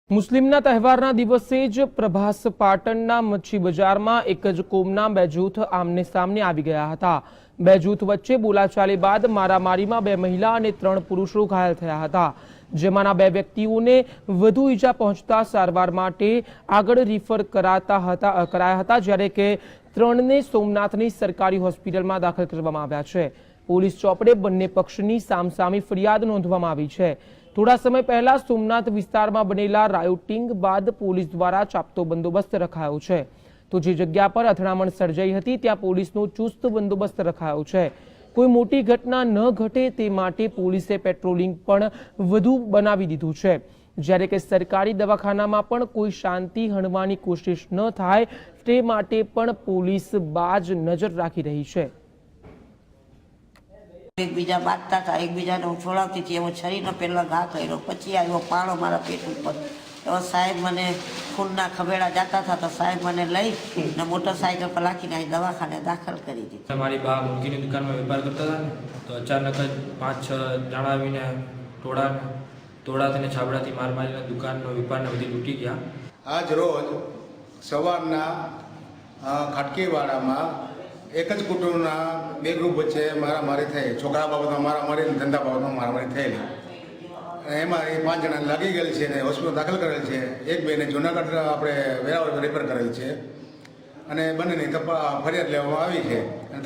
મુસ્લિમના તહેવારના દિવસે જ પ્રભાસ પાટણના મચ્છી બજારમાં એક જ કોમના બે જૂથ આમને સામને આવી ગયા હતા। બે જૂથ વચ્ચે બોલાચાલી બાદ મારામારીમાં બે મહિલા અને 3 પુરુષો ઘાયલ થયા હતા, જેમાંના 2 વ્યક્તિઓને વધુ ઈજા પહોંચતા સારવાર માટે આગળ રિફર કરાયા હતા, જ્યારે કે 3ને સોમનાથની સરકારી હોસ્પિટલમાં દાખલ કરવામાં આવ્યા છે। પોલીસ ચોપડે બંને પક્ષની સામસામી ફરિયાદ નોંધવામાં આવી છે। થોડા સમય પહેલા સોમનાથ વિસ્તારમાં બનેલા રાયોટિંગ બાદ પોલીસ દ્વારા ચાપતો બંદોબસ્ત રખાયો છે, તો જે જગ્યા પર અથડામણ સર્જાઈ હતી ત્યાં પોલીસનો ચુસ્ત બંદોબસ્ત રખાયો છે। કોઈ મોટી ઘટના ન ઘટે તે માટે પોલીસે પેટ્રોલિંગ પણ વધુ બનાવી દીધું છે, જ્યારે કે સરકારી દવાખાનામાં પણ કોઈ શાંતિ હણવાની કોશિશ ન થાય તે માટે પણ પોલીસ બાજ નજર રાખી રહી છે। એકબીજા બાંધતા હતા, એકબીજાને હું છોડાવતી હતી, એવો શરીરનો પહેલો ઘા કર્યો, પછી આવ્યો પાળો મારા પેટ ઉપર। તો સાહેબ મને ખૂનના ખભેડા જતા હતા તો સાહેબ મને લઈ ને મોટરસાઇકલ પર રાખીને અહીં દવાખાને દાખલ કરી દીધી। અમારી બા મુરગીની દુકાનમાં વેપાર કરતા હતા ને, તો અચાનક જ 5-6 જણા આવીને તોડાથી છાબડાથી મારીને દુકાનનો વેપારને બધી લૂંટી ગયા। આજ રોજ સવારના ખાટકીવાડામાં એક જ કુટુંબના 2 ગ્રુપ વચ્ચે મારામારી થઈ। છોકરા બાબતમાં મારામારી અને ધંધા બાબતમાં મારામારી થયેલી। એમાં 5 જણા લાગી ગયેલ છે અને હોસ્પિટલ દાખલ કરેલ છે। એક બેને જૂનાગઢ આપણે વેરાવળ રેફર કરેલ છે અને બંનેની ફરિયાદ લેવામાં આવી છે અને